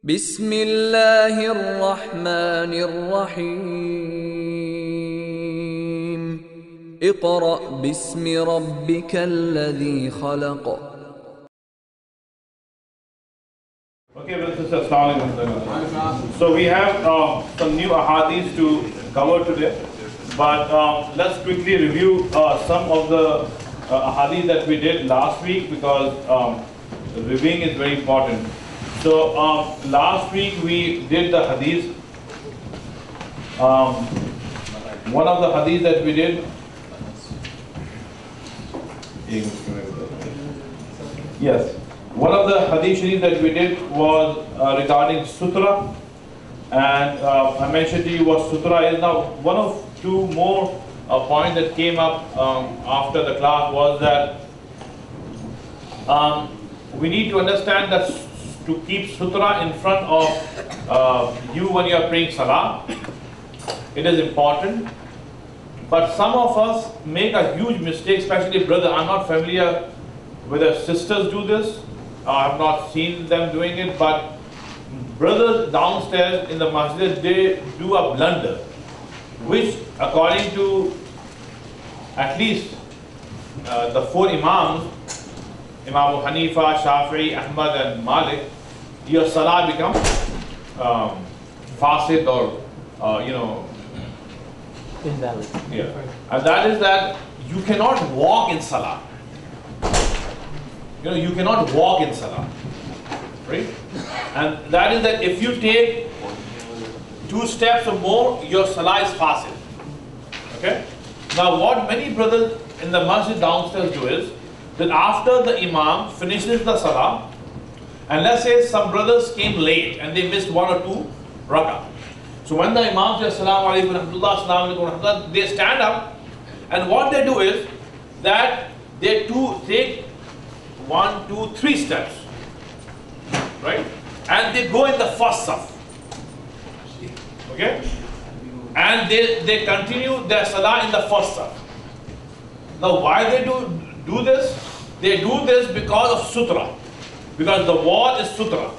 بسم الله الرحمن الرحيم اقرأ باسم ربك الذي خلق. Okay, brothers and sisters, Assalamualaikum. So we have some new ahadith to cover today, but let's quickly review some of the ahadith that we did last week, because reviewing is very important. So last week we did the hadith. One of the hadith that we did. Yes. One of the hadith sharif that we did was regarding sutra, and I mentioned to you what sutra is. Now, one of two more points that came up after the class was that we need to understand that to keep sutra in front of you when you are praying salah, it is important. But some of us make a huge mistake, especially brother. I'm not familiar whether sisters do this. I have not seen them doing it, but brothers downstairs in the masjid, they do a blunder, which according to at least the four imams, Imam Abu Hanifa, Shafi'i, Ahmad and Malik, your salah becomes fasid or invalid. Yeah. And that is that you cannot walk in salah. You cannot walk in salah, right? And that is that if you take 2 steps or more, your salah is fasid. Okay? Now what many brothers in the masjid downstairs do is that after the imam finishes the salah, and let's say some brothers came late and they missed 1 or 2 rakah. So when the imam says Assalamu alaikum wa rahmatullah, Assalamu alaikum wa rahmatullah, they stand up, and what they do is that they take 1, 2, 3 steps, right? And they go in the first saf. Okay? And they continue their salah in the first saf. Now why they do this? They do this because of sutra. Because the wall is sutra.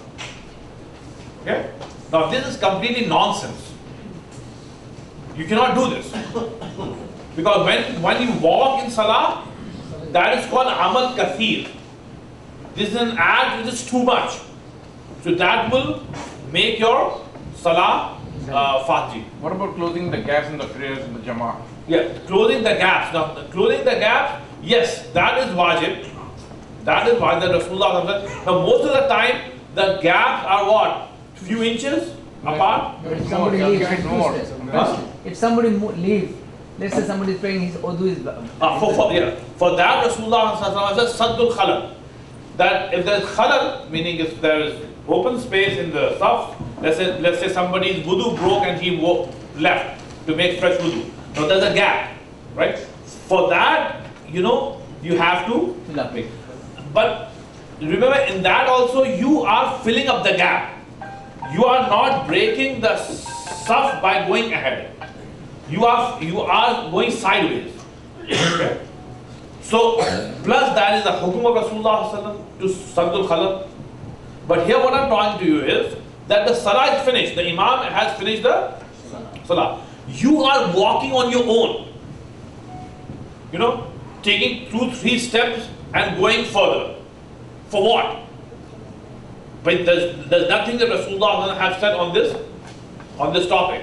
Okay? Now this is completely nonsense. You cannot do this. Because when you walk in salah, that is called amal kathir. This is an act which is too much. So that will make your salah fajr. What about closing the gaps in the prayers in the jama'ah? Yeah, closing the gaps. Now, closing the gaps, yes, that is wajib. That is why the Rasulullah. Now, most of the time, the gaps are what? Few inches apart? If somebody leaves, if somebody leaves, let's say somebody is praying, his wudu is For that, Rasulullah says, Saddul Khalal. That if there is khalal, meaning if there is open space in the saf, let's say somebody's wudu broke and he left to make fresh wudu. Now there's a gap, right? For that, you have to make. But remember, in that also you are filling up the gap. You are not breaking the saf by going ahead. You are going sideways. Okay? So, plus that is the hukum of Rasulullah to Saddul Khalal. But here what I'm talking to you is that the salah is finished. The imam has finished the salah. You are walking on your own. Taking 2, 3 steps and going further. For what? But there's nothing that Rasulullah has said on this topic.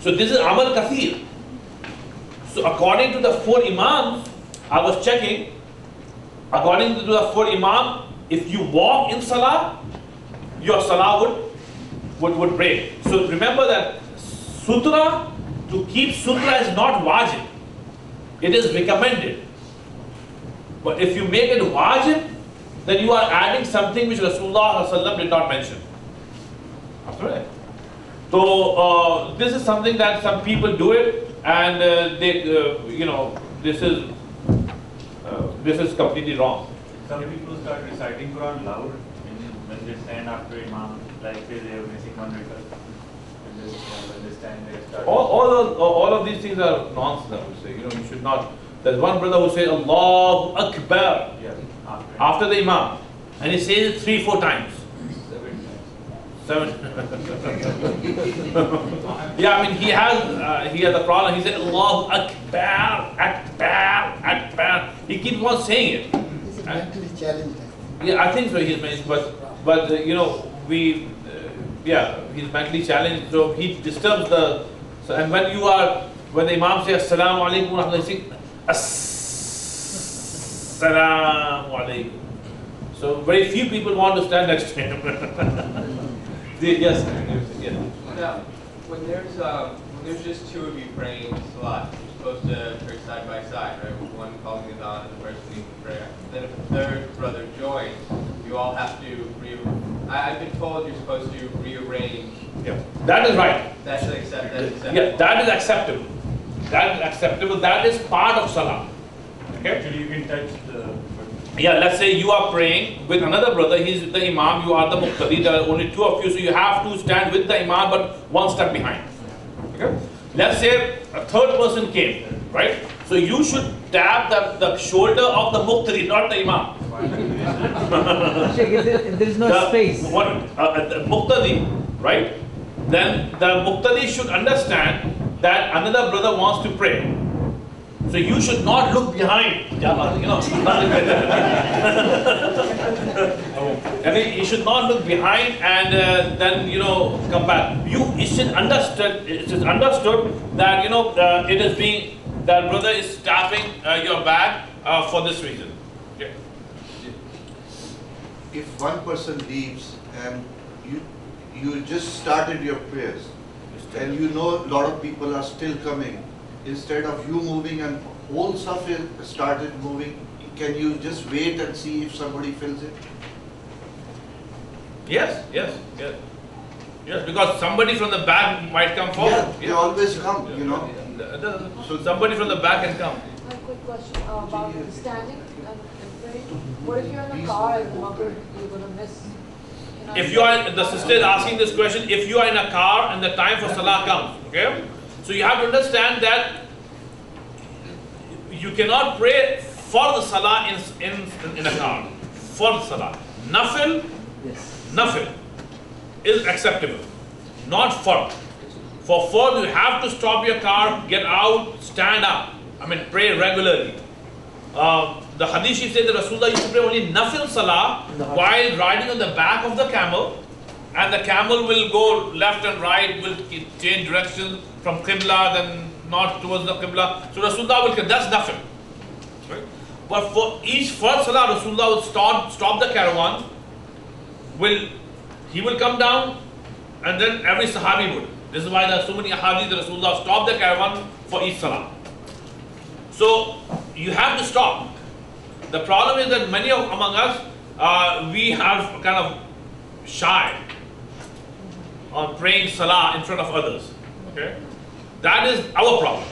So this is amal kathir. So according to the 4 imams, I was checking, according to the 4 imam, if you walk in salah, your salah would break. So remember that sutra, to keep sutra is not wajib. It is recommended. But if you make it wajib, then you are adding something which Rasulullah did not mention. Right? So this is something that some people do it, and this is completely wrong. Some people start reciting Quran loud when they stand after Imam, like say they are missing 1 rakah. When they stand, they start. All of these things are nonsense, I would say. You should not. There's one brother who says Allahu Akbar Yeah, after the Imam, and he says it 3-4 times. 7. Yeah, I mean he has a problem. He said Allahu Akbar, Akbar, Akbar. He keeps on saying it. He's mentally challenged. Yeah, I think so. He's but you know yeah, he's mentally challenged. So he disturbs the. So, and when the Imam says Assalamu alaikum, he says Assalamu alaikum. So very few people want to stand next to him. Yes. Now, when there's just two of you praying salat, you're supposed to pray side by side, right? With one calling adhan and the person leading prayer. Then if a third brother joins, you all have to I've been told you're supposed to rearrange. Yeah, that is right. That's acceptable. Yeah, that is acceptable. That is acceptable. That is part of salah. Okay. Actually, you can touch the. Yeah, let's say you are praying with another brother, he's the Imam, you are the Muqtadi, there are only two of you, so you have to stand with the Imam but one step behind. Okay? Let's say a third person came, right? So you should tap the shoulder of the Muqtadi, not the Imam. Sheikh, if there is no space. The Muqtadi, right? Then the Muqtadi should understand that another brother wants to pray. So you should not look behind, you know. I mean, you should not look behind and then come back. It is understood that it is being that brother is tapping your back for this reason. Okay. If one person leaves and you just started your prayers and you know a lot of people are still coming. Instead of you moving and whole stuff started moving, can you just wait and see if somebody fills it? Yes, because somebody from the back might come forward. Yeah, they always come, So somebody from the back can come. A quick question about standing and praying. What if you're in a car and you're going to miss? If you are, the sister is asking this question, if you are in a car and the time for salah comes, okay? So you have to understand that you cannot pray for the salah in a car. For the salah. Nafil is acceptable. Not fard. For fard you have to stop your car, get out, stand up. I mean pray regularly. The hadith says that Rasulullah used to pray only nafil salah while riding on the back of the camel, and the camel will go left and right, will change direction from Qibla, then not towards the Qibla. So Rasulullah will, that's nafil. Right? But for each first salah, Rasulullah will stop the caravan, he will come down, and then every sahabi would. This is why there are so many ahadith that Rasulullah stopped the caravan for each salah. So you have to stop. The problem is that many among us, we are kind of shy on praying salah in front of others. Okay, that is our problem.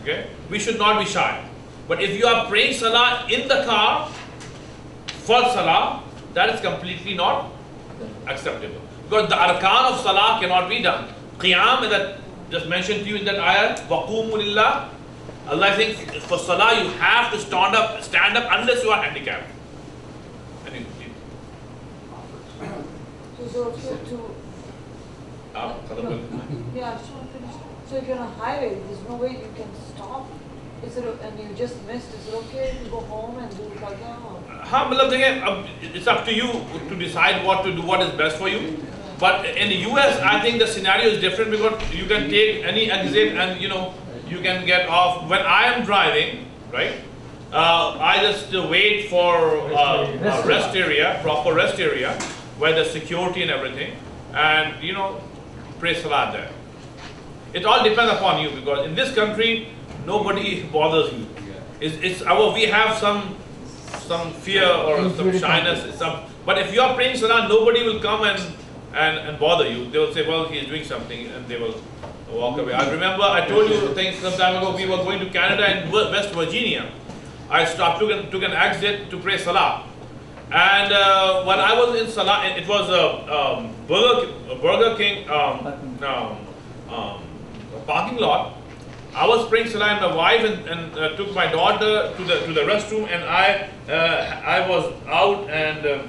Okay, we should not be shy. But if you are praying salah in the car for salah, that is completely not acceptable. Because the arkan of salah cannot be done. Qiyam, that just mentioned to you in that ayah, waqumu lillah. Allah thinks for salah you have to stand up unless you are handicapped. So it's okay to yeah, sure, finish. So if you're on a highway, there's no way you can stop. And you just missed, is it okay to go home and do qada? It's up to you to decide what to do, what is best for you. But in the US, I think the scenario is different because you can take any exit and you can get off. When I am driving, right, I just wait for a rest area, proper rest area, where there's security and everything, and pray salah there. It all depends upon you because in this country, nobody bothers you. We have some fear or some shyness. But if you are praying salah, nobody will come and bother you. They will say, well, he is doing something, and they will walk away. I remember I told you some time ago, we were going to Canada and West Virginia. I stopped, took an exit to pray salah. And when I was in salah, it was a Burger King parking lot. I was praying salah and my wife and took my daughter to the restroom, and I was out and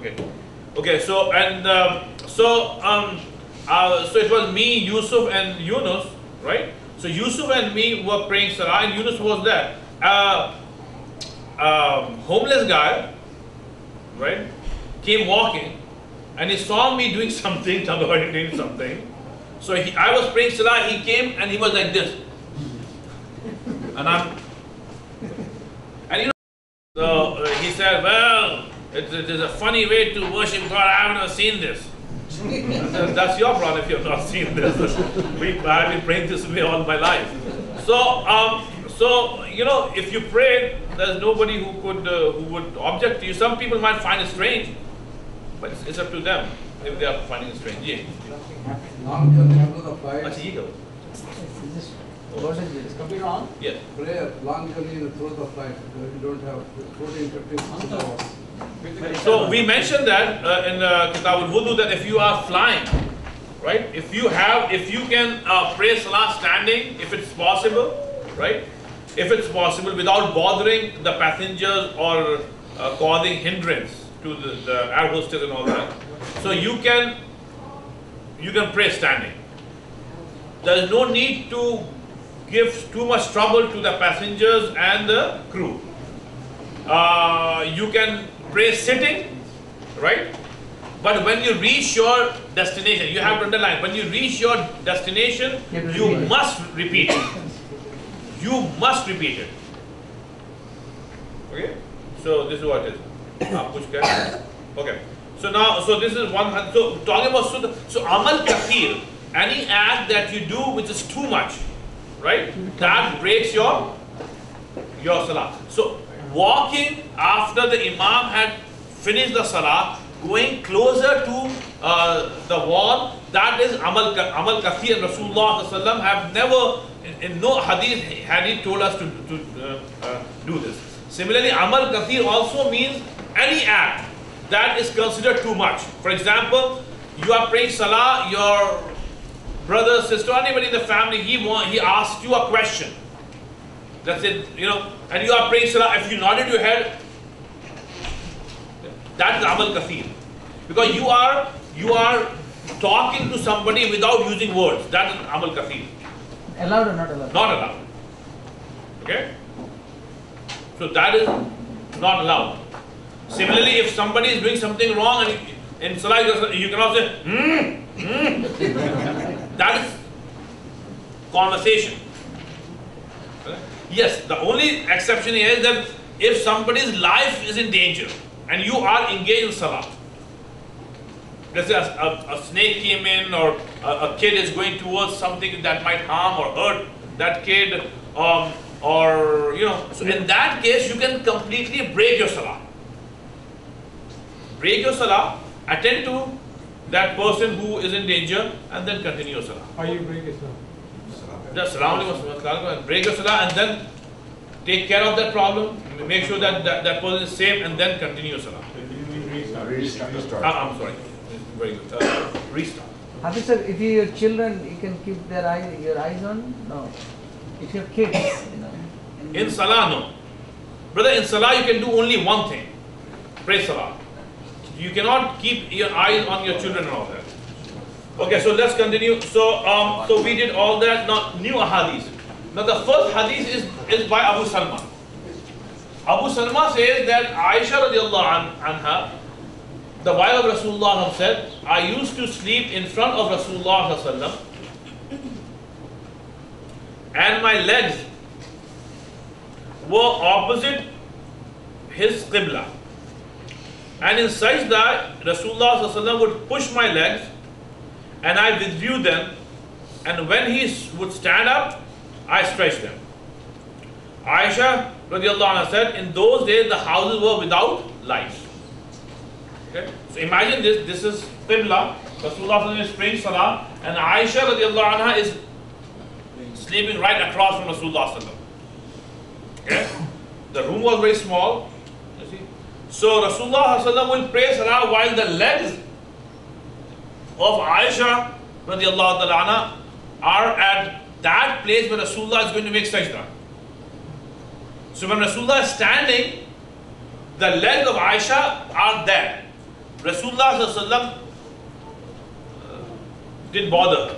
Okay. Okay. So so it was me, Yusuf, and Yunus, right? So Yusuf and me were praying Salah, and Yunus was there. Homeless guy, right, came walking, and he saw me doing something, doing something. So I was praying Salah, he came and he was like this. And so he said, well, it is a funny way to worship God, I have never seen this. I said, that's your problem if you have not seen this. I've been praying this way all my life. So you know, if you pray, there's nobody who would object to you. Some people might find it strange, but it's up to them if they are finding it strange. Yeah. Long journey through the flight. What is this? Completely wrong? Yes. Prayer, long journey through the flight. You don't have 14, 15 hours. So we mentioned that in Kitab al-Wudu that if you are flying, right? If you can pray Salah standing, if it's possible, right? If it's possible without bothering the passengers or causing hindrance to the air hostess and all that. So you can pray standing. There is no need to give too much trouble to the passengers and the crew. You can pray sitting, right? But when you reach your destination, you have to underline, when you reach your destination, you must repeat it. You must repeat it. Okay? So this is what it is. Okay. So this is one. So talking about so amal kathir, any act that you do which is too much, right? That breaks your salah. So walking after the imam had finished the salah, going closer to the wall, that is amal kathir. And Rasulullah sallallahu alaihi wasallam have never, in no hadith had he told us to do this. Similarly, amal kathir also means any act that is considered too much. For example, you are praying salah, your brother, sister, anybody in the family, he asked you a question. That's it, you know, and you are praying salah. If you nodded your head, that is amal kathir, because you are talking to somebody without using words. That is amal kathir. Allowed or not allowed? Not allowed. Okay? So that is not allowed. Similarly, if somebody is doing something wrong and in salah you cannot say that is conversation. Yes, the only exception is that if somebody's life is in danger and you are engaged in salah, let's say a snake came in, or a kid is going towards something that might harm or hurt that kid, or you know, so in that case you can completely break your salah. Break your salah, attend to that person who is in danger, and then continue your salah. How you break your salah? Just and break your salah, and then take care of that problem, make sure that that person is safe, and then continue your salah. Restart. I'm sorry. Very good. Restart. Hafiz sir, if your children, you can keep your eyes on? No. If your kids, you know. In salah, no. Brother, in salah you can do only one thing. Pray salah. You cannot keep your eyes on your children and all that. Okay, so let's continue. So we did all that. Now, new hadith. Now the first hadith is by Abu Salma. Abu Salma says that Aisha radiallahu anha, the wife of Rasulullah, said, I used to sleep in front of Rasulullah sallallahu, and my legs were opposite his qibla. And in sajda, Rasulullah sallallahu would push my legs and I withdrew them, and when he would stand up, I stretched them. Aisha radiallahu anha said, in those days the houses were without lights. Okay? So imagine this is qibla, Rasulullah is praying salah, and Aisha radiallahu anha is sleeping right across from Rasulullah sallallahu. Okay? The room was very small, you see. So Rasulullah sallallahu will pray salah while the legs of Aisha radiallahu anha are at that place where Rasulullah is going to make sajda. So when Rasulullah is standing, the legs of Aisha are there. Rasulullah sallallahu didn't bother.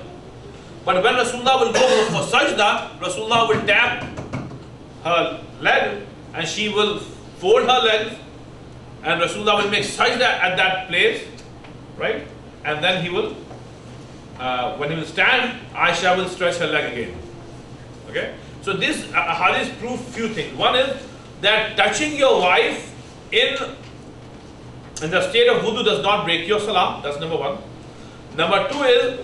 But when Rasulullah will go for sajda, Rasulullah will tap her leg and she will fold her legs, and Rasulullah will make sajda at that place, right? And then he will, when he will stand, Aisha will stretch her leg again. Okay? So this hadith proves few things. One is that touching your wife in the state of wudu does not break your salah. That's number one. Number two is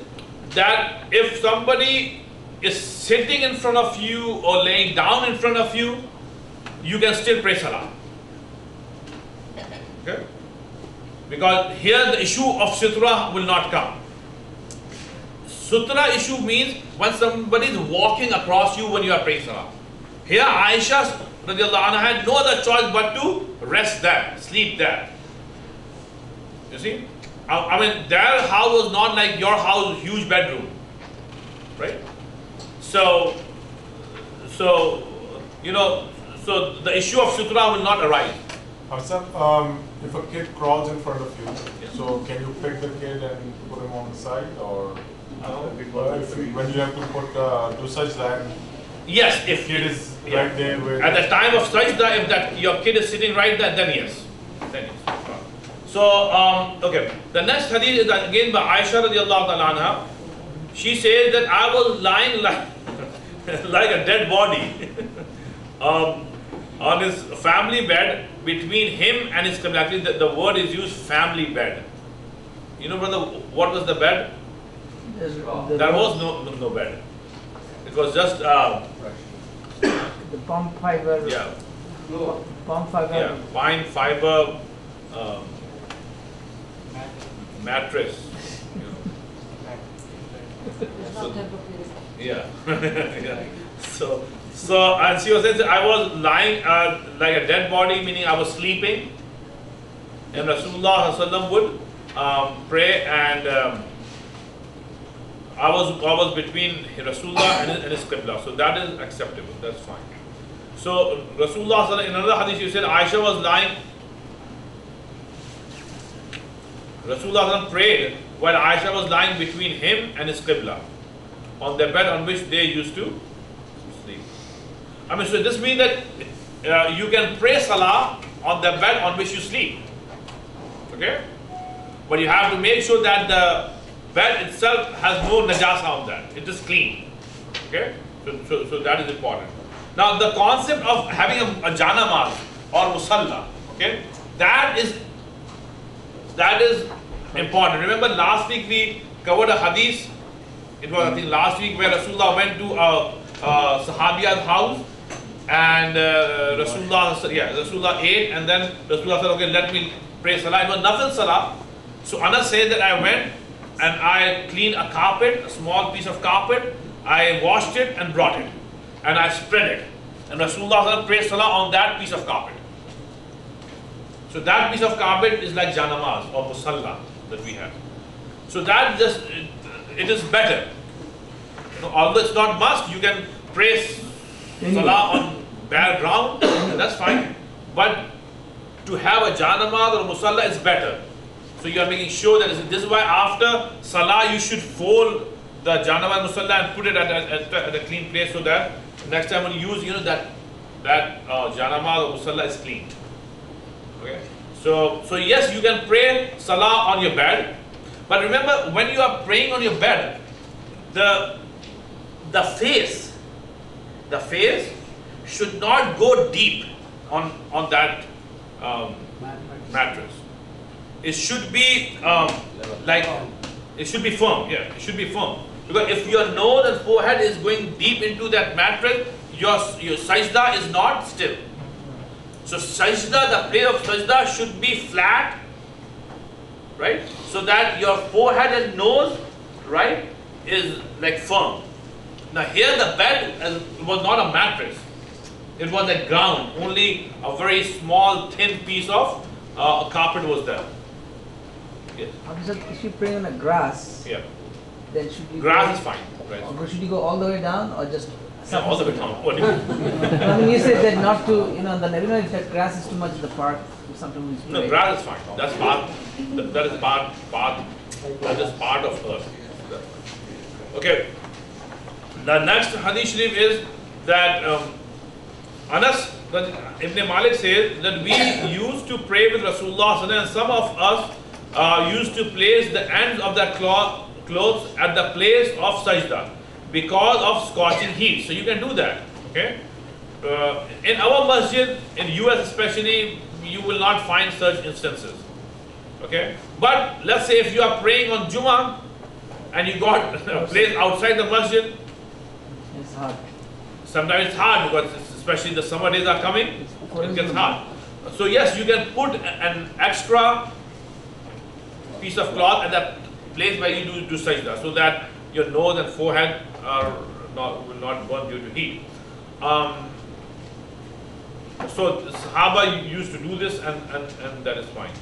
that if somebody is sitting in front of you or laying down in front of you, you can still pray salah. Okay? Because here the issue of sutra will not come. Sutra issue means when somebody is walking across you when you are praying salah. Here Aisha radiallahu anha had no other choice but to rest there, sleep there. You see? I mean, their house was not like your house, huge bedroom. Right? So you know, so the issue of sutra will not arise. If a kid crawls in front of you, so can you pick the kid and put him on the side, or when you have to put do sajda and yes, if kid is right there with at the time of sajda, if that your kid is sitting right there, then yes. Then yes. So okay, the next hadith is again by Aisha radiallahu ta'ala anha. She says that I was lying like like a dead body on his family bed between him and his qibla. Actually, the word is used, family bed. You know, brother, what was the bed? There was no bed. It was just the palm fiber. Yeah. Palm fiber. Yeah, fine fiber mattress. You know. It's not temporary. Yeah. Yeah. So, and she was saying that I was lying like a dead body, meaning I was sleeping, and Rasulullah ﷺ would pray, and I was between Rasulullah and his qibla, so that is acceptable. That's fine. So Rasulullah ﷺ, in another hadith, you said Aisha was lying. Rasulullah ﷺ prayed while Aisha was lying between him and his qibla on the bed on which they used to sleep. I mean, so this means that you can pray salah on the bed on which you sleep. Okay? But you have to make sure that the bed itself has no najasa on that. It is clean. Okay? So that is important. Now the concept of having a janamaz or musalla, okay, that is important. Remember last week we covered a hadith. It was I think last week where Rasulullah went to Sahabiya's house, and Rasulullah ate, and then Rasulullah said, okay, let me pray salah. It was nafil salah. So Anas said that I went and I cleaned a carpet, a small piece of carpet. I washed it and brought it, and I spread it. And Rasulullah prayed salah on that piece of carpet. So that piece of carpet is like janamaz or musalla that we have. So that just, it is better. You know, although it's not must, you can pray salah on bare ground, and that's fine. But to have a janamaz or musalla is better. So you are making sure that this is why after salah you should fold the janamaz musalla and put it at a clean place, so that next time when you use, you know, that janamaz or musalla is clean. Okay. So yes, you can pray salah on your bed, but remember when you are praying on your bed, the face should not go deep on that mattress. It should be it should be firm. Yeah, it should be firm. Because if your nose and forehead is going deep into that mattress, your sajda is not still. So sajda, the place of sajda should be flat, right? So that your forehead and nose, right, is like firm. Now here the bed was not a mattress. It was a ground. Only a very small, thin piece of carpet was there. Yes. If you pray on a grass, yeah, then should you grass is fine. Right. Or should you go all the way down, or just Yeah, all the way down. What do you mean? I mean, you said that not to, if that grass is too much in the park, sometimes we No, grass is fine. That's part. That is part. That is part of earth. Okay. The next hadith sharif is that Anas Ibn Malik says that we used to pray with Rasulullah, and some of us used to place the ends of the clothes at the place of sajda because of scorching heat. So you can do that. Okay. In our masjid, in US especially, you will not find such instances. Okay. But let's say if you are praying on Jummah and you got a place outside the masjid, it's hard. Sometimes it's hard because especially the summer days are coming, it gets hard. So yes, you can put an extra piece of cloth at that place where you do sajda, so that your nose and forehead will not burn due to heat. So the Sahaba used to do this, and that is fine.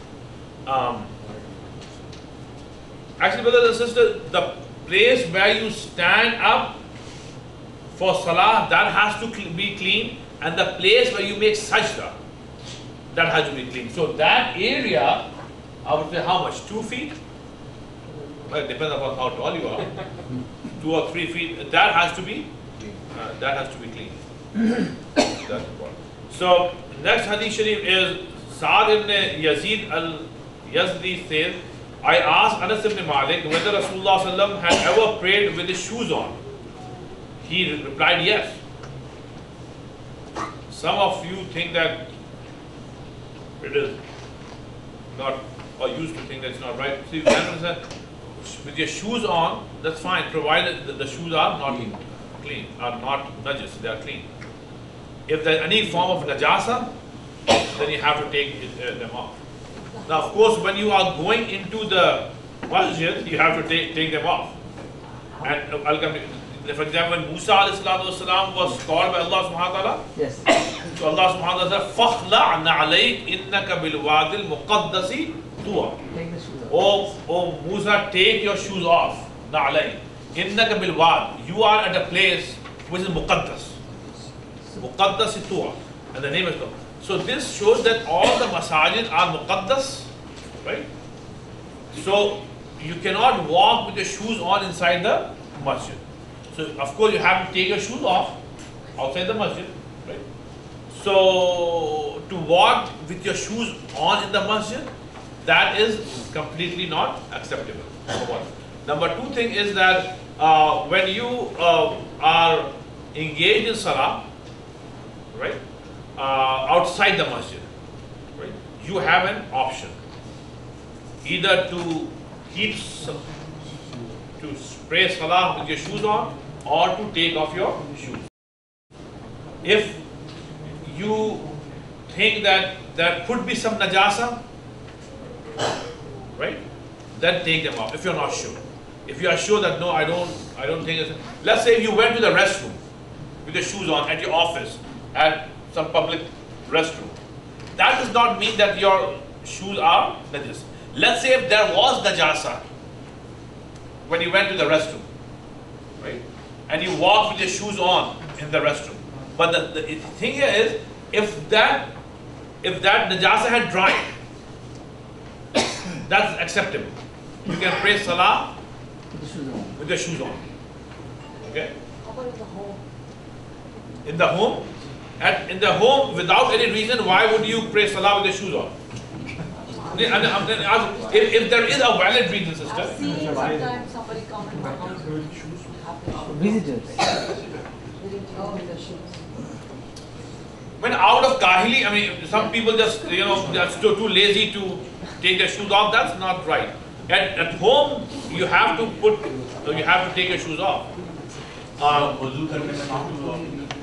Actually, brothers and sisters, the place where you stand up for salah, that has to be clean, and the place where you make sajda, that has to be clean. So that area, I would say how much? 2 feet? Well, it depends upon how tall you are. 2 or 3 feet. That has to be clean. That's important. So next hadith sharif is Sa'ad ibn Yazid al-Yazdi says, I asked Anas ibn Malik whether Rasulullah sallallahu alaihi wasallam had ever prayed with his shoes on. He replied yes. Some of you think that it is not, or used to think that it's not right. See, with your shoes on, that's fine, provided that the shoes are not clean, are not najis, they are clean. If there's any form of najasa, then you have to take them off. Now, of course, when you are going into the masjid, you have to take them off. And I'll come to, for example, when Musa ﷺ was called by Allah subhanahu wa ta'ala, yes. So Allah subhanahu wa ta'ala said, فَخْلَعْ نَعْلَيْكَ إِنَّكَ بِالْوَادِ الْمُقَدَّسِ طُوَى. Take the shoes off. Oh Musa, take your shoes off. نَعْلَيْكَ إِنَّكَ بِالْوَادِ. You are at a place which is muqaddas. Muqaddas Tuwa, and the name is Tuwa. So this shows that all the masajid are muqaddas, right? So you cannot walk with your shoes on inside the masjid. So of course you have to take your shoes off outside the masjid, right? So to walk with your shoes on in the masjid, that is completely not acceptable. Number one. Number two thing is that when you are engaged in salah, right, outside the masjid, right, you have an option either to pray salah with your shoes on or to take off your shoes. If you think that there could be some najasa, right, then take them off if you're not sure. If you are sure that no, I don't think it's, let's say you went to the restroom with your shoes on at your office, at some public restroom. That does not mean that your shoes are najis. Let's say if there was najasa when you went to the restroom, right, and you walked with your shoes on in the restroom. But the thing here is, if that najasa had dried, that's acceptable. You can pray salah with the shoes on. Okay? How about in the home? In the home? In the home, without any reason, why would you pray salah with the shoes on? If there is a valid reason, sister. I've seen sometimes somebody come in my house visitors. They didn't go with their shoes. When out of kahili, I mean, some people just, just too lazy to take their shoes off. That's not right. At home, you have to take your shoes off.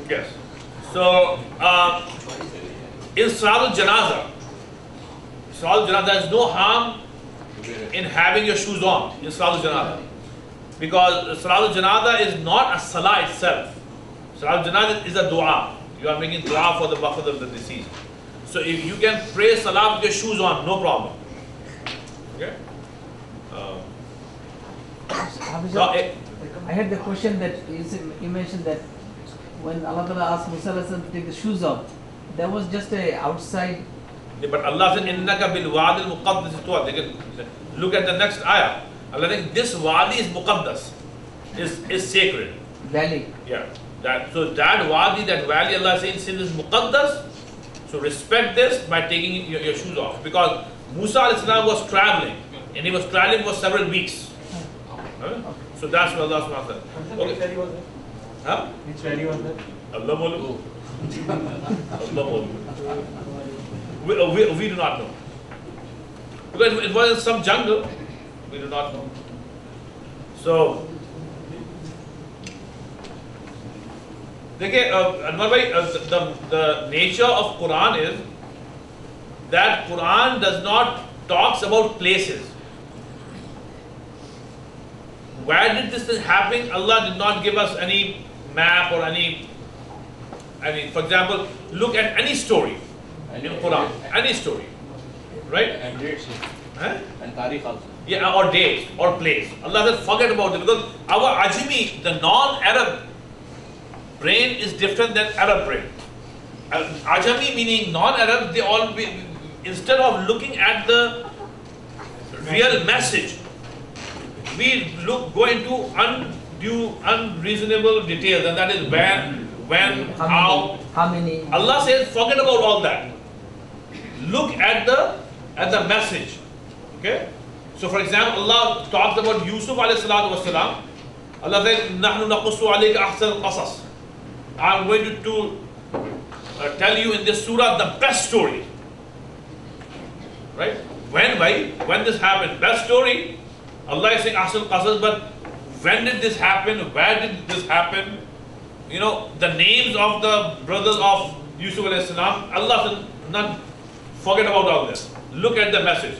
Yes. So, in Salatul Janaza, there is no harm in having your shoes on in Salatul Janaza. Because Salatul Janaza is not a salah itself. Salatul Janaza is a dua. You are making dua for the deceased. So if you can pray salah with your shoes on, no problem. Okay? I had the question that you mentioned that when Allah Ta'ala asked Musa to take the shoes off, that was just a outside. Yeah, but Allah said, "Innaka bil wadi al muqaddas." They can look at the next ayah. Allah said, this wadi is muqaddas, is sacred. Valley. Yeah. That wadi, that valley, Allah is saying is muqaddas. So respect this by taking your shoes off, because Musa alayhi salam was traveling, and he was traveling for several weeks. Huh? So that's what Allah subhanahu wa ta'ala said. Which valley was that? Huh? Which valley was that? Allah Molu. Allah Molu. We do not know. Because it was in some jungle, we do not know. So, the nature of Quran is that Quran does not talks about places. Where did this thing happen? Allah did not give us any map or any. For example, look at any story in Quran, any story, right? And dates. Huh? And Tariq also. Yeah, or dates or place. Allah said, forget about it, because our Ajami, the non-Arab brain is different than Arab brain. Ajami meaning non-Arab, they all instead of looking at the real message, we go into undue, unreasonable details, and that is when, how many. Allah says, forget about all that. Look at the message. Okay? So for example, Allah talks about Yusuf alayhi salatu wasalam. Allah said, "Nahnu naqussu alayka ahsan al-qasas." I'm going to tell you in this surah the best story. Right? When this happened, best story. Allah is saying ahsan al-qasas, but when did this happen? Where did this happen? You know, the names of the brothers of Yusuf alayhi salam. Allah said, not forget about all this. Look at the message.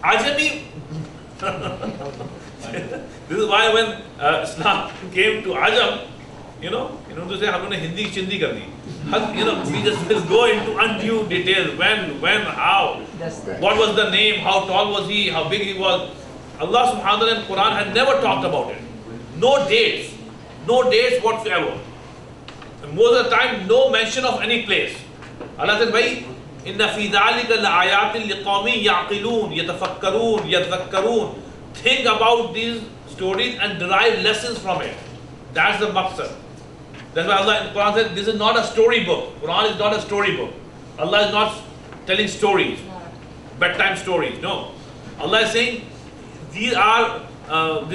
Ajami. This is why when Islam came to Ajam, to say, "Humne Hindi Chindi kar di." We just go into undue details. When, how, what was the name, how tall was he, how big he was. Allah subhanahu wa ta'ala in Quran had never talked about it. No dates whatsoever. And most of the time, no mention of any place. Allah said, "Bhai, inna fi dhalika la'ayatin liqawmin ya'qilun yatafakkarun yadhakkarun." Think about these stories and derive lessons from it. That's the maqsad. That's why Allah in Quran said, this is not a story book. Quran is not a story book. Allah is not telling stories, bedtime stories. No. Allah is saying, this is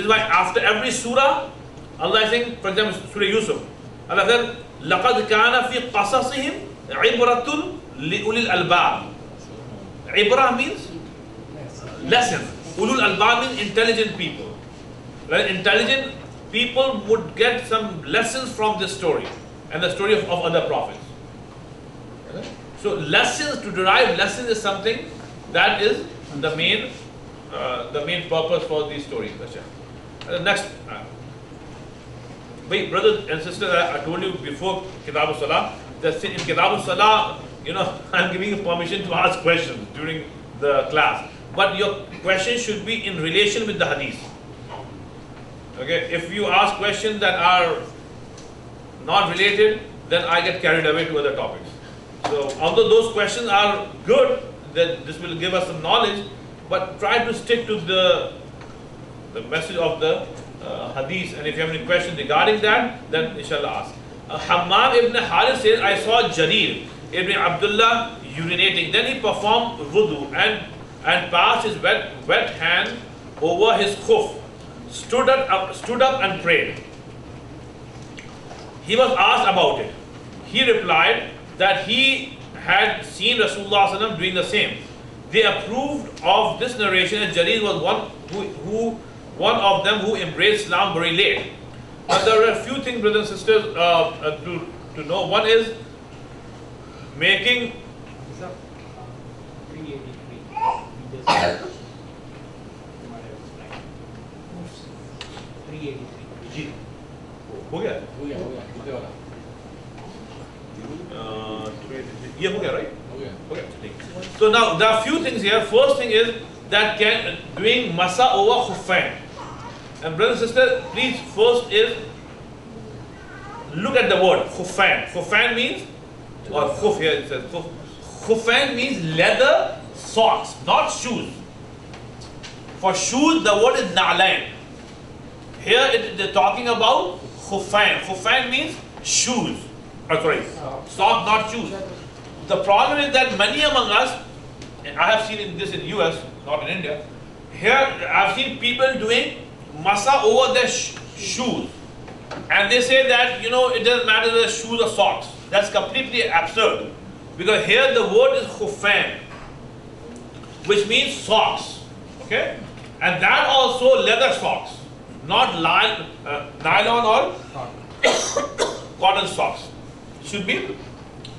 why after every surah, Allah is saying, for example, Surah Yusuf, Allah said, لَقَدْ كَانَ فِي قَصَصِهِمْ عِبْرَةٌ لِأُولِي الْأَلْبَابِ. Ibrah means lesson. Ulul albab means intelligent people. Right? Intelligent people would get some lessons from this story and the story of other prophets. Okay? So lessons, to derive lessons is something that is the main purpose for these stories. Next. Wait, brothers and sisters, I told you before Kitab al-Salah, that in Kitab al-Salah, I'm giving you permission to ask questions during the class. But your question should be in relation with the hadith. Okay? If you ask questions that are not related, then I get carried away to other topics. So, although those questions are good, that this will give us some knowledge, but try to stick to the message of the hadith. And if you have any questions regarding that, then inshallah ask. Hammam ibn Harith says, I saw Jarir ibn Abdullah urinating. Then he performed wudu and passed his wet hand over his khuf, stood up and prayed. He was asked about it. He replied that he had seen Rasulullah sallallahu alaihi wasallam doing the same. They approved of this narration, and Jarir was one of them who embraced Islam very late. But there are a few things, brothers and sisters, to know. One is making. हो गया ये हो गया right? So now there are few things here. First thing is that doing masa over khuffain. And brothers and sisters, please, first is look at the word khufan. Khufan means, or khuf here it says, khufan means leather socks, not shoes. For shoes, the word is na'lain. Here they're talking about khufan. Khufan means shoes. Sock, not shoes. The problem is that many among us, and I have seen this in US, not in India, here I've seen people doing masa over their shoes. And they say that, it doesn't matter whether shoes or socks. That's completely absurd. Because here the word is khufan, which means socks. Okay? And that also leather socks, not nylon or cotton socks. Should be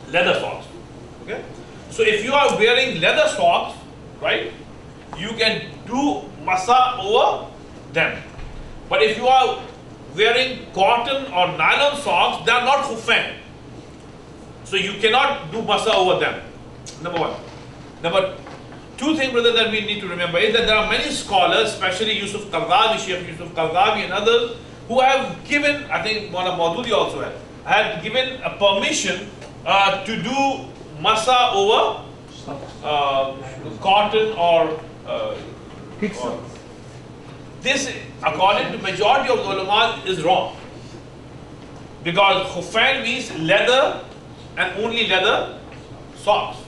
leather socks. Okay? So if you are wearing leather socks, right, you can do masa over them. But if you are wearing cotton or nylon socks, they are not khufan. So you cannot do masa over them. Number one. Number two thing, brother, that we need to remember is that there are many scholars, especially Yusuf Qaradawi, Sheikh Yusuf Qaradawi and others, who have given, I think Maulana Maududi also had given a permission to do masa over cotton or this, according to majority of the ulama, is wrong. Because khufan means leather and only leather socks.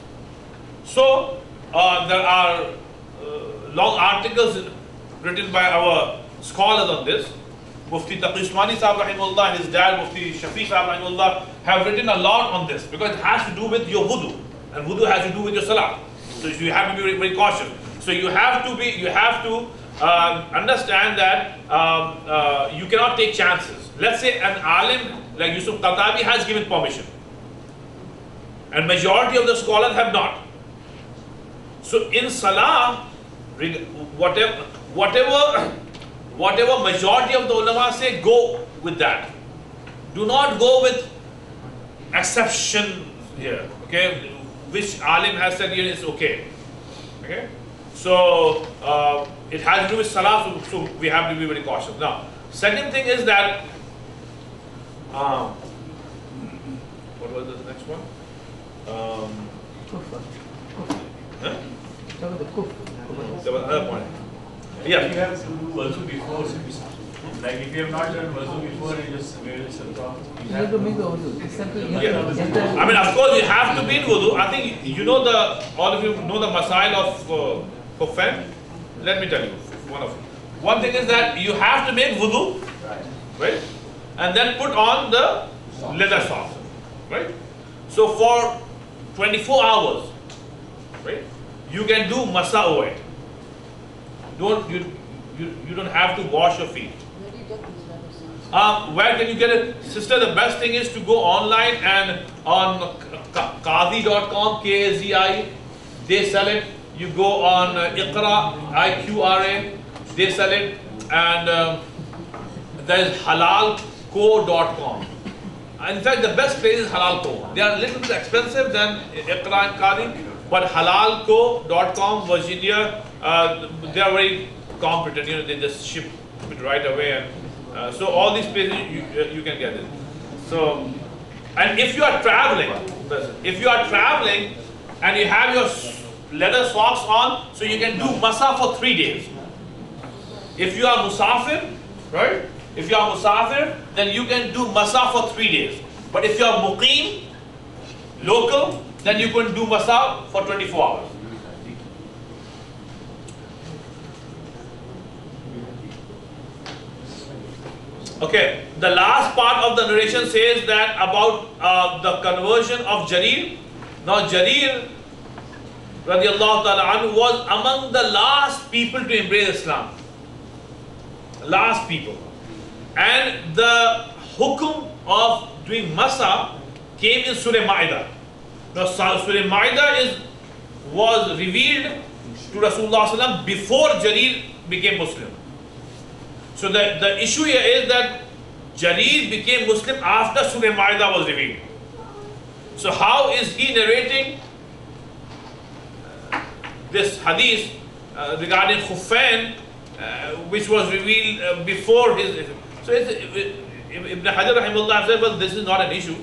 So there are long articles written by our scholars on this. Mufti Taqi Usmani Sahib rahimahullah and his dad Mufti Shafi Sahib rahimahullah have written a lot on this, because it has to do with your wudu, and wudu has to do with your salah. So you have to be very, very cautious. So you have to understand that you cannot take chances. Let's say an alim like Yusuf Qaradawi has given permission, and majority of the scholars have not. So in salah, whatever majority of the ulama say, go with that. Do not go with exception here. Okay, which alim has said here is okay. Okay, so it has to do with salah, so we have to be very cautious. Now, second thing is that what was the next one? Huh? There was another point. Yeah. You have to do wuzu before. Like if you have not done wuzu before, you just made it simple. You have to make the wuzu. It's simple. Yeah. I mean, of course, you have to be in wudu. I think all of you know the masail of khufan. Let me tell you one thing is that you have to make wudu, right? And then put on the leather socks, right? So for 24 hours, right, you can do masa over it. You don't have to wash your feet. Where do you get these leather socks? Where can you get it? Sister, the best thing is to go online and on Qazi.com, K-A-Z-I, they sell it. You go on Iqra, I-Q-R-A, they sell it. And there is halalco.com. In fact, the best place is Halalco. They are a little bit expensive than Iqra and Qazi, but halalco.com, Virginia, they are very competent. They just ship it right away, and so all these places you can get it. So, and if you are traveling, and you have your leather socks on, so you can do masa for 3 days. If you are musafir, right? If you are musafir, then you can do masa for 3 days. But if you are muqim, local, then you can do masa for 24 hours. Okay, the last part of the narration says that about the conversion of Jarir. Now Jarir radiallahu ta'ala anhu was among the last people to embrace Islam. Last people. And the hukum of doing masa came in Surah Ma'idah. Now Surah Ma'idah was revealed to Rasulullah sallallahu before Jarir became Muslim. So the issue here is that Jarir became Muslim after Surah Ma'idah was revealed. So how is he narrating this hadith regarding khufan, which was revealed before his? So Ibn Hajar rahimahullah said, well, this is not an issue.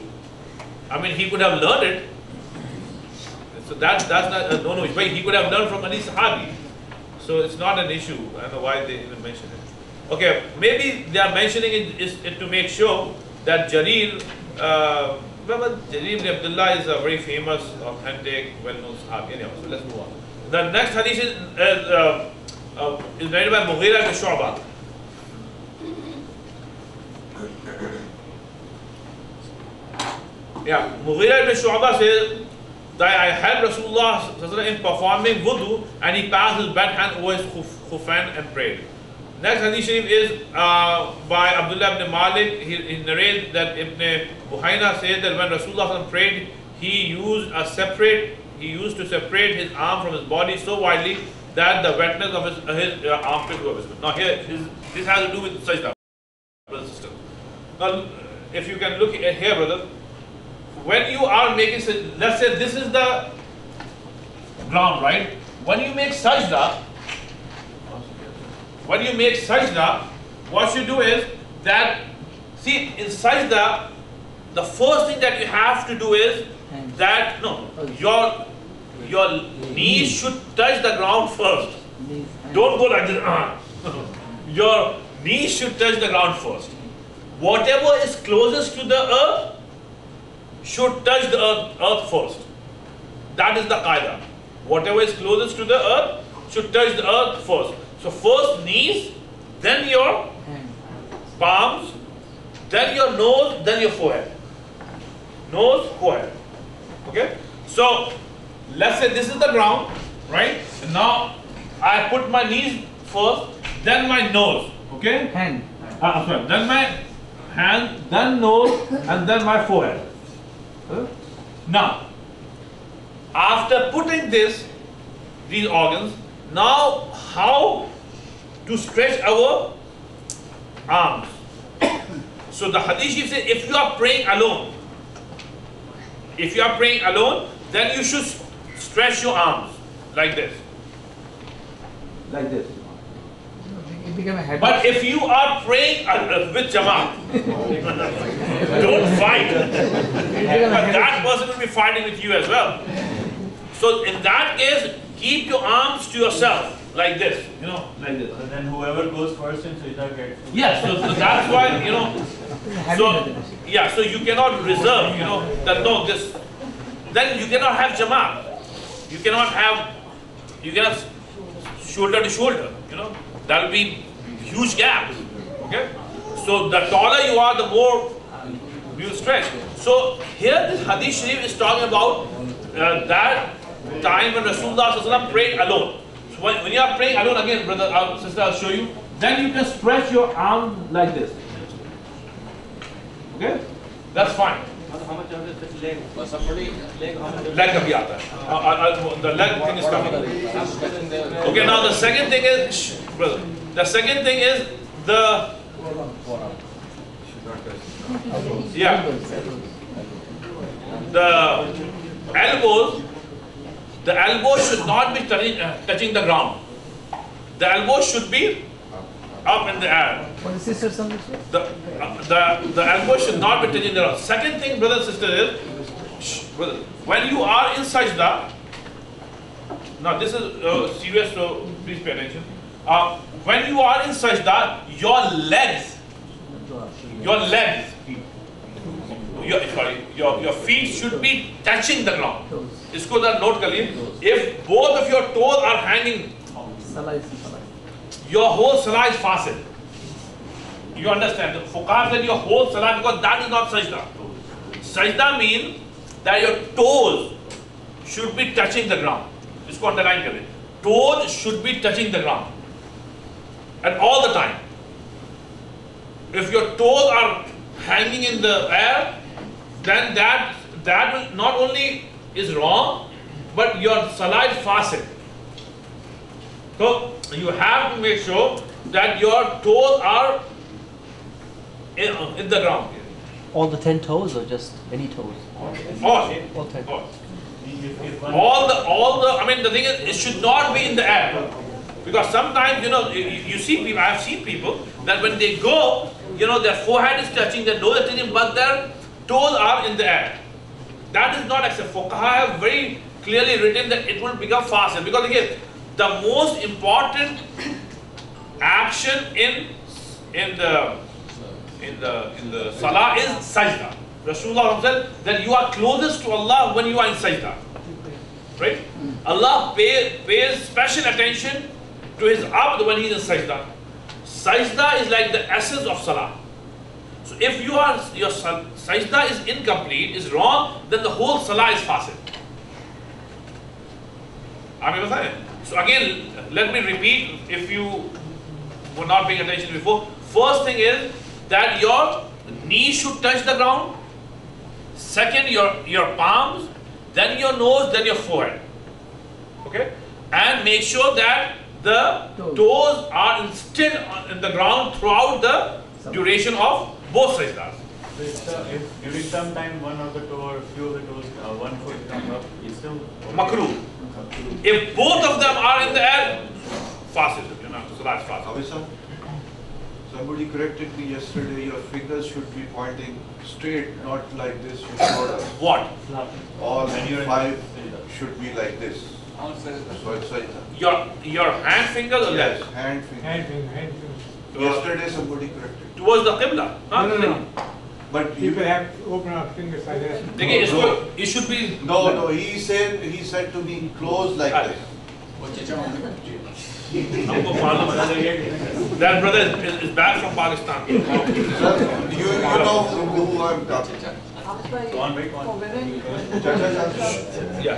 I mean, he could have learned it. So that's not no issue. He could have learned from any Sahabi. So it's not an issue. I don't know why they even mention it. Okay, maybe they are mentioning it to make sure that Jarir, Jarir ibn Abdullah is a very famous, authentic, well-known Sahabi. Anyhow, so let's move on. The next hadith is narrated by Mughira ibn Shu'bah. Yeah, Mughira ibn Shu'bah says that I helped Rasulullah in performing wudu and he passed his bad hand over his khufan and prayed. Next hadith sharif is by Abdullah ibn Malik. He narrates that Ibn Buhayna said that when Rasulullah prayed, he used to separate his arm from his body so widely that the wetness of his armpit was visible. Now here, this has to do with sajda, brother and sister. Now, if you can look at here, brother, when you are making, let's say this is the ground, right? When you make sajda, what you do is that, see, in sajda, the first thing that you have to do is that, your knees should touch the ground first. Don't go like this. Your knees should touch the ground first. Whatever is closest to the earth should touch the earth first. That is the qaida. Whatever is closest to the earth should touch the earth first. So first knees, then your palms, then your nose, then your forehead. Nose, forehead. Okay? So let's say this is the ground, right? And now I put my knees first, then my nose. Okay? Hand. Sorry. Then my hand, then nose, and then my forehead. Now, after putting these organs, now how to stretch our arms? So the hadith says, if you are praying alone, then you should stretch your arms like this. Like this. It became a habit. But if you are praying with Jamaat, don't fight. But that person will be fighting with you as well. So in that case, keep your arms to yourself, like this, like this. So then whoever goes first in sajda gets. Yes, so that's why, so you cannot reserve, that no, this, then you cannot have Jamaat. You cannot have shoulder to shoulder, that will be huge gaps. Okay? So the taller you are, the more you stretch. So here this hadith sharif is talking about that time when Rasulullah prayed alone. So when you are praying alone, again, brother, sister, I'll show you. Then you can stretch your arm like this. Okay? That's fine. How much of it leg? Leg, how much? Leg abhi aata hai. The leg thing is coming. Okay, now the second thing is, brother, the second thing is the the elbows should not be touching the ground. The elbows should be up in the air. What the sisters on this way? The elbow should not be touching the ground. Second thing, brother and sister, is when you are in sajda, now this is serious, so please pay attention. When you are in sajda, your legs, your feet should be touching the ground. Isko da note kar liye. If both of your toes are hanging, your whole salah is fasid. You understand? The fuqaha said your whole salah, because that is not sajda. Sajda means that your toes should be touching the ground. Isko underline kar liye. Toes should be touching the ground. And all the time. If your toes are hanging in the air, then that will not only is wrong, but your salah is fasid. So you have to make sure that your toes are in the ground. All the 10 toes or just any toes? All 10. I mean, the thing is, it should not be in the air. Because sometimes, you see people, I have seen people that when they go, their forehead is touching, their nose is touching, but their toes are in the air. That is not acceptable. Fuqaha have very clearly written that it will become faster, because again, the most important action in the salah is sajda. Rasulullah said that you are closest to Allah when you are in sajda. Right? Allah pays special attention to his abd when he is in sajda. Sajda is like the essence of salah. So if your sajda is incomplete, is wrong, then the whole salah is fasid. So again, let me repeat if you were not paying attention before. First thing is that your knees should touch the ground. Second, your palms, then your nose, then your forehead. Okay? And make sure that the toes are still in the ground throughout the duration of both sajdas. So if during some time one of the toe or few of the toes, one foot comes up, it's still makruh. If both of them are in the air, fasid. So that's fasid. Somebody corrected me yesterday, your fingers should be pointing straight, not like this. You showed us. What? All 5 should be like this. So it's like your hand fingers or yes, left? hand finger. Hand finger. Yesterday somebody corrected. Towards the qibla. No. But people have to open our fingers like that. It should be. No. He said to me, close like this. That brother is back from Pakistan. You know who I'm talking to. Go on. Yeah.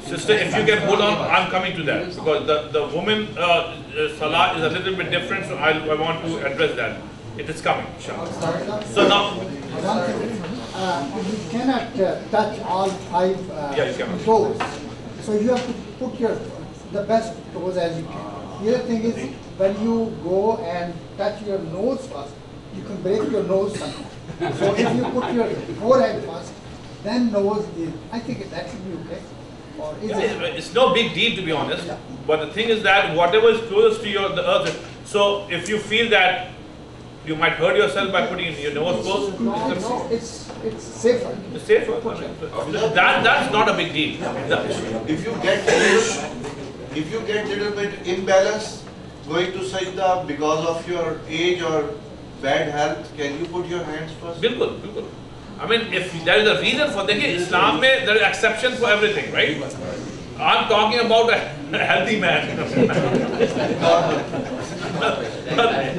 Sister, if you can hold on, I'm coming to that, because the woman salah is a little bit different, so I want to address that. It is coming, inshallah. So now, you cannot touch all 5 toes. So you have to put the best toes as you can. The other thing is, when you go and touch your nose first, you can break your nose sometimes. So if you put your forehead first, then nose is, I think that should be okay. Or is it's no big deal, to be honest. Yeah. But the thing is that whatever is closest to the earth, so if you feel that you might hurt yourself by putting your nose close, no, it's safer. It's safer. That's not a big deal. If you get little bit imbalanced going to sajda because of your age or bad health, can you put your hands first? Bilkul. I mean, if there is a reason for that, Islam mein, there is exception for everything, right? I'm talking about a healthy man.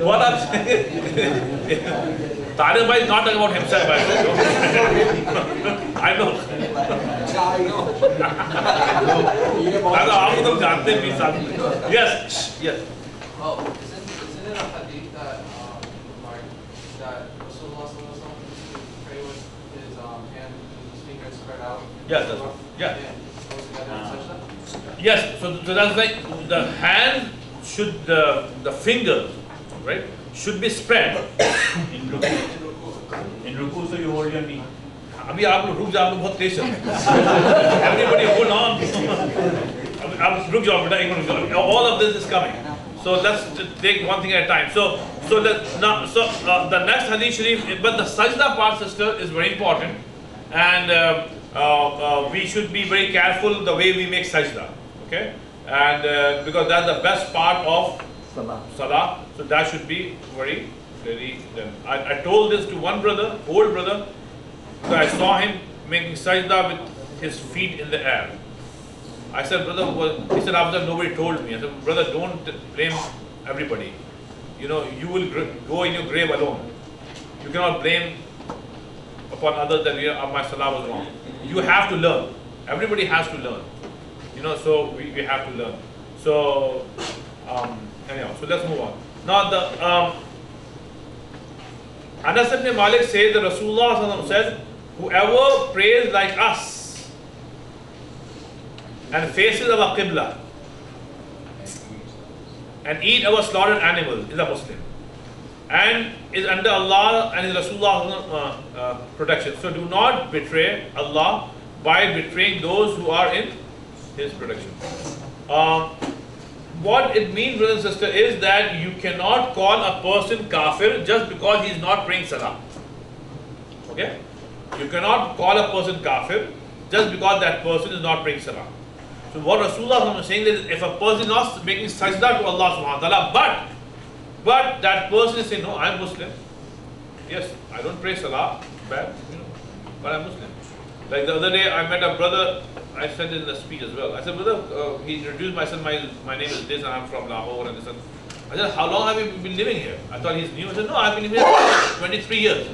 What I'm saying, Tariq bhai is not talking about himself. I know. Yes. Well, isn't it a hadith that Rasulullah used to pray with his hand and his fingers spread out? Yes, yes, so that's like the hand should, the fingers, right, should be spread. In ruku, so you hold your knee. अभी आप लोग रुक जाओ, आप लोग बहुत तेज हैं. Everybody hold on. आप रुक जाओ बेटा, एक minute. All of this is coming. So let's take one thing at a time. So the next hadith sharif, but the sajda part, sister, is very important, and we should be very careful the way we make sajda. Okay, and because that's the best part of salah, so that should be very done. I told this to one brother, old brother, so I saw him making sajda with his feet in the air. I said, brother, he said, after nobody told me. I said, brother, don't blame everybody. You know, you will go in your grave alone. You cannot blame upon others that my salah was wrong. You have to learn. Everybody has to learn. You know, so we have to learn. So, anyhow, so let's move on. Now, the Anas ibn Malik said that Rasulullah said, whoever prays like us and faces our qibla and eat our slaughtered animals is a Muslim and is under Allah and His Rasulullah protection. So do not betray Allah by betraying those who are in His protection. what it means, brother and sister, is that you cannot call a person kafir just because he is not praying salah. Okay? You cannot call a person kafir just because that person is not praying salah. So what Rasulullah is saying is, if a person is not making sajda to Allah subhanahu wa ta'ala, but that person is saying, no, I am Muslim. Yes, I don't pray salah, bad, but I am Muslim. Like the other day, I met a brother, I said in the speech as well. I said, brother, he introduced myself, my name is this and I'm from Lahore and this and I said, how long have you been living here? I thought he's new. I said, no, I've been living here 23 years.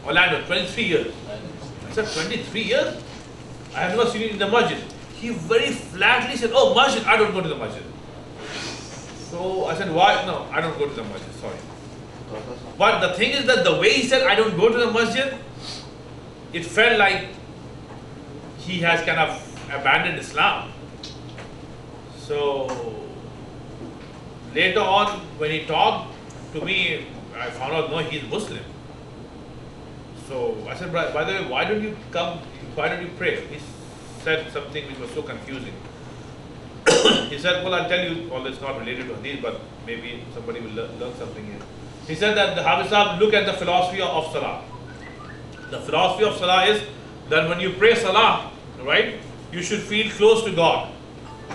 Orlando, 23 years. I said, 23 years? I have never seen you in the masjid. He very flatly said, oh, masjid, I don't go to the masjid. So I said, why? No, I don't go to the masjid, sorry. But the thing is that the way he said, I don't go to the masjid, it felt like he has kind of abandoned Islam. So later on, when he talked to me, I found out, no, he's Muslim. So I said, by the way, why don't you come, why don't you pray? He said something which was so confusing. He said, well, I'll tell you, although it's not related to hadith, but maybe somebody will learn something here. He said that the Hafiz Sahib, look at the philosophy of Salah. The philosophy of Salah is that when you pray Salah, right, you should feel close to God,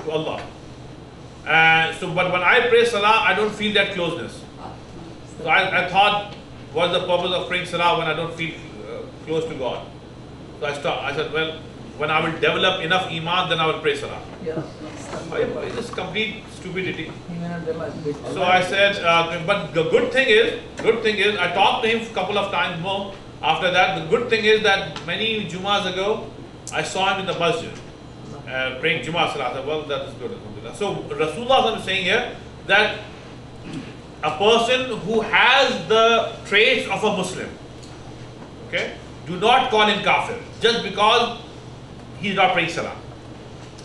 to Allah. But when I pray Salah, I don't feel that closeness. So I thought, what's the purpose of praying Salah when I don't feel close to God? So I stopped. I said, well, when I will develop enough Iman, then I will pray Salah. Yeah. It's just complete stupidity. He may not realize it. So I said, but the good thing is, I talked to him a couple of times more after that. The good thing is that many Jummahs ago, I saw him in the masjid praying Jummah Salah. I said, well, that is good. So Rasulullah is saying here that a person who has the traits of a Muslim, okay, do not call him kafir just because he is not praying Salah.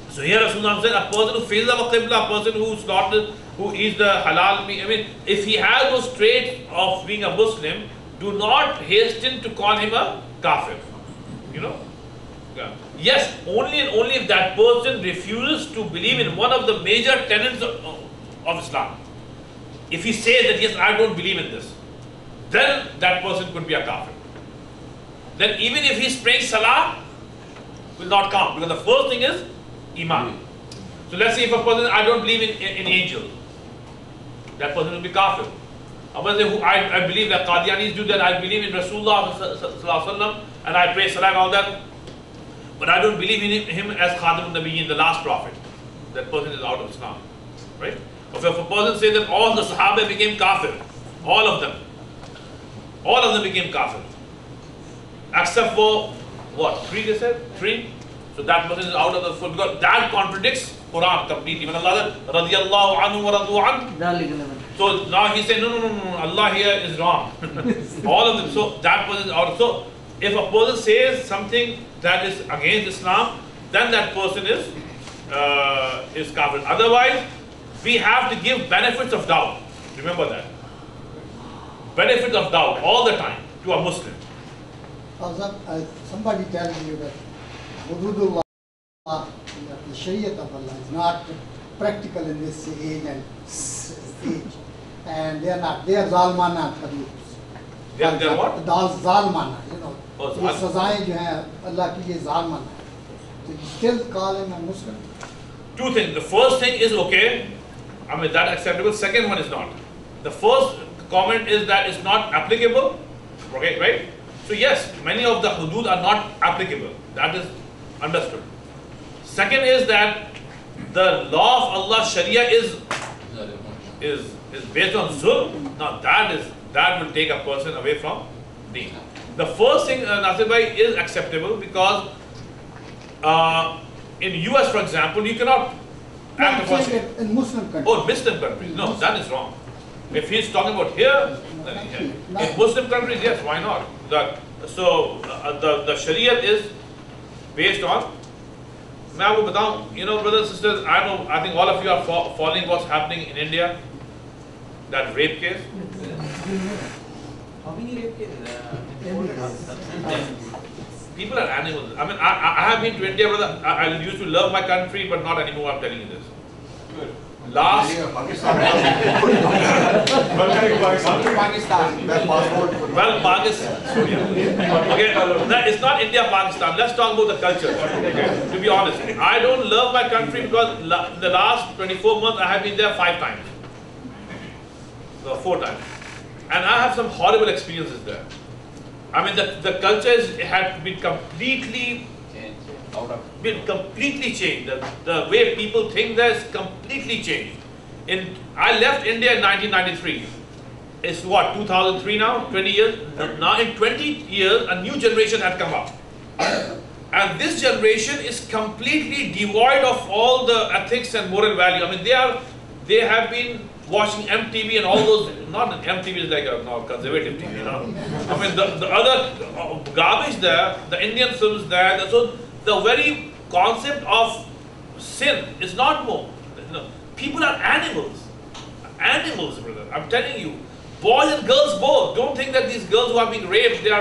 So here Rasulullah said, a person who fails our qibla, a person who slaughters, who eats the halal meat, I mean, if he has those traits of being a Muslim, do not hasten to call him a kafir. You know? Yeah. Yes, only and only if that person refuses to believe in one of the major tenets of Islam. If he says that, yes, I don't believe in this, then that person could be a kafir. Then even if he's praying Salah, will not count, because the first thing is Iman. So let's say if a person, I don't believe in angels, that person will be kafir. I believe that Qadianis do that, I believe in Rasulullah and I pray Salah and all that, but I don't believe in him as Khatam al-Nabiyyin, the last prophet. That person is out of Islam. Right? If a person says that all the Sahaba became kafir, all of them became kafir. Except for what? 3 they said? 3? So that person is out of the fold, because that contradicts Quran completely. When Allah said, radiyallahu anhu wa radu an. So now he said, no, Allah here is wrong. All of them. So that person is out. So if a person says something that is against Islam, then that person is kafir. Otherwise, we have to give benefits of doubt. Remember that. Benefits of doubt all the time to a Muslim. Somebody tells you that Hududullah, the Shariat of Allah is not practical in this age and stage, and they are Zalmana Khabibs. They are what? Zalmana, you know. ये सजाएं जो हैं अल्लाह की ये ज़ालमन है. So you still call him a Muslim? 2 things. The first thing is okay. I mean, that acceptable. Second one is not. The first comment is that it's not applicable. Okay, right? So yes, many of the hudud are not applicable. That is understood. Second is that the law of Allah Sharia is based on zulm. Now that will take a person away from deen. The first thing, Nasir bhai, is acceptable because in US, for example, you cannot act upon it. In Muslim countries. Oh, Muslim countries. No, that is wrong. If he's talking about here, then yeah. In Muslim countries, yes, why not? The Sharia is based on. मैं आपको बताऊं, you know, brothers and sisters, I think all of you are following what's happening in India. That rape case. How many rape cases? People are animals. I mean, I have been to India, brother. I used to love my country, but not anymore. I'm telling you this. Good. Last. Well, Pakistan. Okay, no, it's not India, Pakistan. Let's talk about the culture. Okay, to be honest, I don't love my country because the last 24 months I have been there 5 times. So 4 times. And I have some horrible experiences there. I mean, the culture had been completely changed. The way people think there is completely changed. I left India in 1993. It's what, 2003 now? 20 years? Now in 20 years, a new generation had come up. And this generation is completely devoid of all the ethics and moral value. I mean, they have been watching MTV and all those, not MTV is like a conservative TV, you know. I mean, the other garbage there, the Indian films there, so the very concept of sin is not more. You know, people are animals. Animals, brother. I'm telling you. Boys and girls both. Don't think that these girls who are being raped, they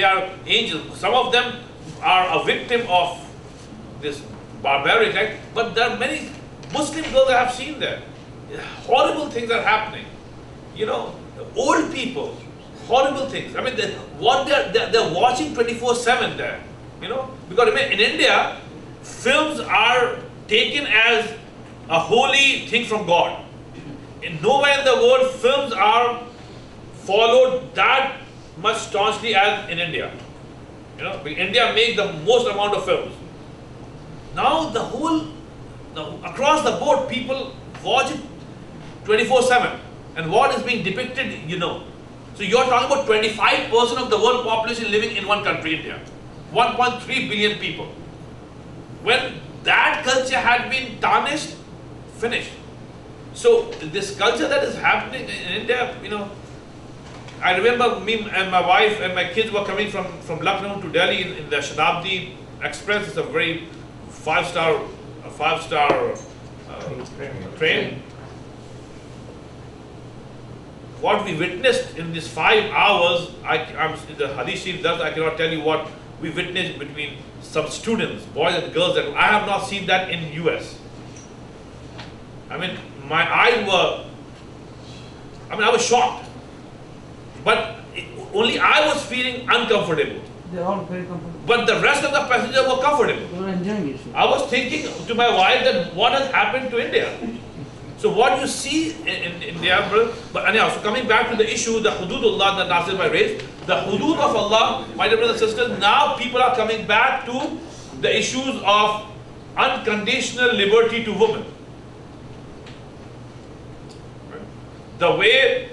are angels. Some of them are a victim of this barbaric act, but there are many Muslim girls I have seen there. Horrible things are happening. You know, old people, horrible things. I mean, they're watching 24/7 there. You know, because in India, films are taken as a holy thing from God. In nowhere in the world, films are followed that much staunchly as in India. You know, India makes the most amount of films. Now across the board, people watch it 24/7, and what is being depicted, you know. So you're talking about 25% of the world population living in one country, India. 1.3 billion people. When that culture had been tarnished, finished. So this culture that is happening in India, you know, I remember me and my wife and my kids were coming from Lucknow to Delhi in the Shatabdi Express. It's a very five-star train. What we witnessed in these 5 hours, the Hadith Sharif does, I cannot tell you what we witnessed between some students, boys and girls, that I have not seen that in US. I mean, my eyes were, I was shocked. But only I was feeling uncomfortable. They're all very comfortable. But the rest of the passengers were comfortable. They were enjoying it. I was thinking to my wife that what has happened to India? So what you see in India, but anyhow, so coming back to the issue, the hududullah that Nasir Bhai raised, the hudud of Allah, my dear brothers and sisters, now people are coming back to the issues of unconditional liberty to women. The way,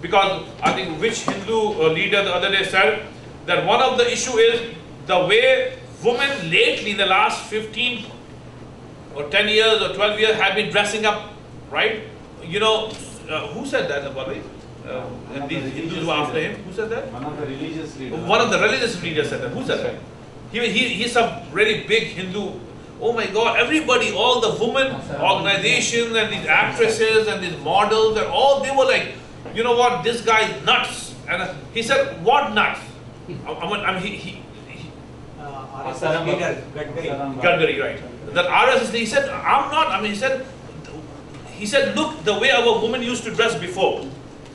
because I think which Hindu leader the other day said that one of the issue is the way women lately in the last 15 or 10 years or 12 years have been dressing up, right? You know, who said that about it? And these Hindus who after him, who said that? One of the religious leaders. One of the religious leaders said that. Who said that? He's a really big Hindu. Oh my God, everybody, all the women organizations and these actresses and these models and all, they were like, you know what, this guy is nuts. And he said, what nuts? Gadkari, right. That RSS, he said, I'm not, he said, look the way our women used to dress before,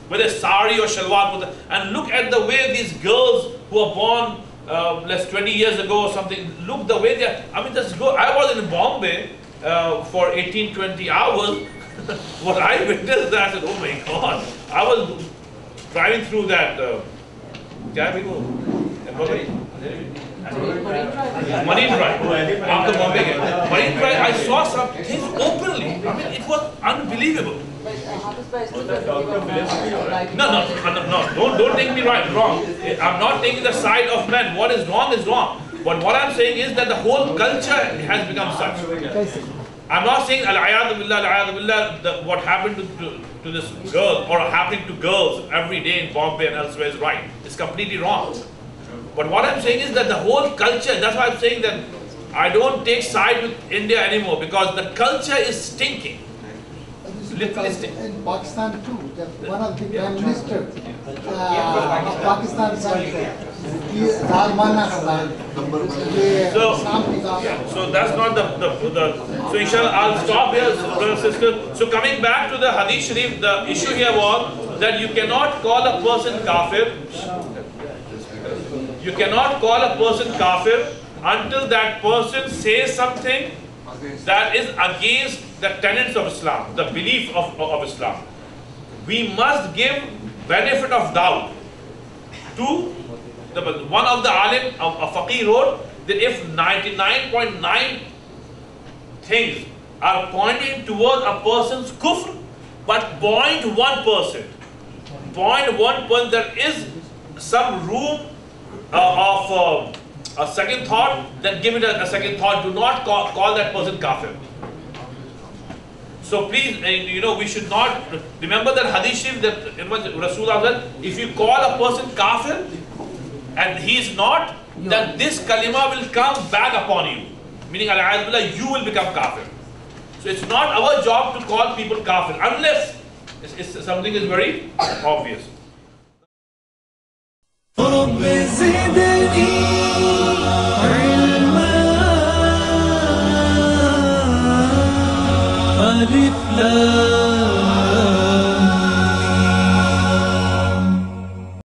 whether sari or shalwar, and look at the way these girls who are born less 20 years ago or something, look the way they are. I was in Bombay for 18-20 hours. What I witnessed, I said, oh my God. I was driving through that, Marine Drive, after Bombay. Marine Drive, I saw some things openly. It was unbelievable. No, don't take me wrong. I'm not taking the side of men. What is wrong is wrong. But what I'm saying is that the whole culture has become such. I'm not saying what happened to this girl or happening to girls every day in Bombay and elsewhere is right. It's completely wrong. But what I'm saying is that the whole culture, that's why I'm saying that I don't take side with India anymore, because the culture is stinking. In Pakistan too, one of the Prime Minister of Pakistan said ये जालमाना style ये So, इस्लाम की जाल so that's not the so inshallah I'll stop here, brothers and sisters. So coming back to the hadith sharif, the issue here was that you cannot call a person kafir. You cannot call a person kafir until that person says something that is against the tenets of Islam, the belief of Islam. We must give benefit of doubt to one of the alim, a faqih wrote that if 99.9 things are pointing towards a person's kufr, but 0.1%, there is some room of a second thought, then give it a second thought. Do not call that person kafir. So please, we should not remember that hadith sharif that Rasulullah said, if you call a person kafir and he is not, then this kalima will come back upon you. Meaning, you will become kafir. So it's not our job to call people kafir unless something is very obvious. رب زدني علما ألف لام